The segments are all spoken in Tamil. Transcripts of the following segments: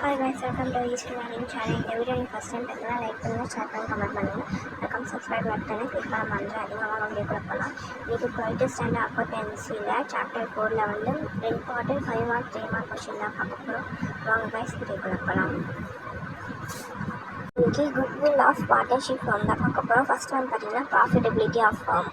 Hi guys, welcome to East Learning channel. இந்த வீடியோ நீங்கள் ஃபஸ்ட் டைம் பார்த்தீங்கன்னா லைக் பண்ணுங்கள், ஷேர் பண்ணி கமெண்ட் பண்ணுங்கள். வெல்கம் சப்ஸ்கிரைப் பட்டனை கிளிக் பண்ண மறந்துடாதீங்க. வாங்க வீடியோ கூட போகலாம். இது 12th ஸ்டாண்டர்ட் அக்கௌண்டன்சியில் சாப்டர் 4ல் வந்து இம்பார்ட்டன்ட் 5 மார்க் 3 மார்க் கொஸ்டின் தான் பார்க்க போகிறோம். வாங்க கைஸ் வீடியோ கூட போகலாம். இன்றைக்கி குட்வில் ஆஃப் பார்ட்னர்ஷிப் ஃபார்ம் தான் பார்க்க போகிறோம். ஃபஸ்ட் ஒன் பார்த்தீங்கன்னா profitability of firm.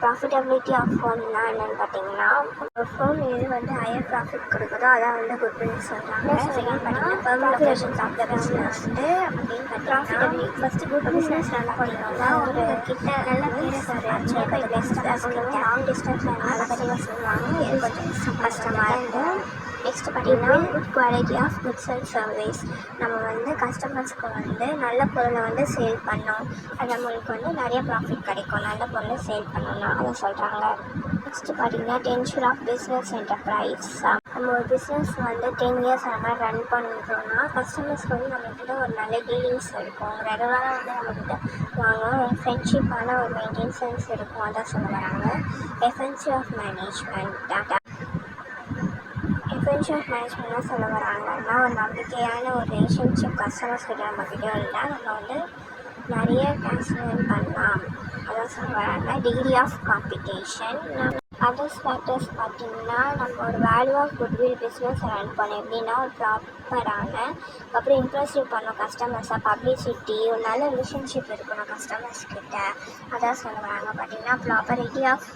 Profitability of ஃபார்ம்னா என்னென்னு பார்த்தீங்கன்னா, ஒரு ஃபார்ம் எது வந்து ஹையர் ப்ராஃபிட் கொடுக்குதோ அதான் வந்து குட்வில்னு சொல்கிறாங்க. செகண்ட் பார்த்தீங்கன்னா பர்முலேஷன்ஸ் ஆஃப் த பிஸ்னஸ் வந்து அப்படின்னு profitability. First good business run பண்ணிங்கன்னா ஒரு கிட்ட நல்ல பேரை சொல்கிறாங்க. இப்போ பெஸ்ட்டாக லாங் டிஸ்டன்ஸில் நல்லா பற்றி சொல்லுவாங்க. இது கொஞ்சம் கஷ்டமாக இருக்கும். நெக்ஸ்ட் பார்த்தீங்கன்னா good quality of goods and service. நம்ம வந்து கஸ்டமர்ஸ்க்கு வந்து நல்ல பொருளை வந்து சேல் பண்ணோம், அது நம்மளுக்கு வந்து நிறைய ப்ராஃபிட் கிடைக்கும். நல்ல பொருளை சேல் பண்ணோம்னா அதை சொல்கிறாங்க. நெக்ஸ்ட்டு பார்த்தீங்கன்னா டென்ஷன் ஆஃப் பிஸ்னஸ் என்டர்பிரைஸ். நம்ம ஒரு பிஸ்னஸ் வந்து 10 இயர்ஸ் அந்த மாதிரி ரன் பண்ணுறோன்னா கஸ்டமர்ஸ்க்கு வந்து நம்மக்கிட்ட ஒரு நல்ல டீலிங்ஸ் இருக்கும், ரெகுலராக வந்து நம்மக்கிட்ட வாங்க ஃப்ரெண்ட்ஷிப்பான ஒரு மெயின்டெனன்ஸ் இருக்கும். அதான் சொல்ல வராங்க. எஃபென்சிவ் ஆஃப் மேனேஜ்மெண்ட். எஃபென்சிவ் ஆஃப் மேனேஜ்மெண்ட்லாம் சொல்ல வராங்கன்னா ஒரு நம்பிக்கையான ஒரு ரிலேஷன்ஷிப் கஸ்டமர்ஸ் கிட்ட நம்மக்கிட்ட இருந்தால் நம்ம வந்து நிறைய கேஷ் ஏர்ன் பண்ணலாம். அதான் சொல்ல வராங்க. Degree of competition. Others factors பார்த்திங்கன்னா நம்ம ஒரு value of goodwill business run பண்ணோம். எப்படின்னா ஒரு ப்ராப்பரான அப்புறம் இம்ப்ரெசிவ் பண்ணோம் கஸ்டமர்ஸாக, பப்ளிசிட்டி, ஒரு நல்ல ரிலேஷன்ஷிப் இருக்கணும் கஸ்டமர்ஸ் கிட்ட. அதான் சொல்ல வராங்க. பார்த்திங்கன்னா property of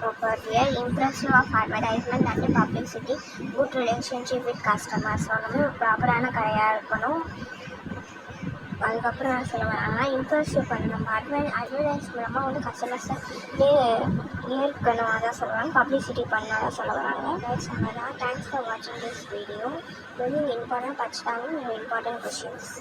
proper impressive of advertisement and publicity, good relationship with customers. வந்து ஒரு ப்ராப்பரான கடையாக இருக்கணும். அதுக்கப்புறம் நான் சொல்ல வராங்கன்னா இம்ப்ரெசிவ் பண்ணணும். நம்ம அட்வர்டைஸ் மூலமாக வந்து கஸ்டமர்ஸை ஏற்கணும். அதான் சொல்லுவாங்க. பப்ளிசிட்டி பண்ணணும். அதான் சொல்ல வராங்க. சொன்னதான். தேங்க்ஸ் ஃபார் வாட்சிங் திஸ் வீடியோ. வெரி இம்பார்ட்டன்ட் படிச்சுட்டாங்க. Important questions.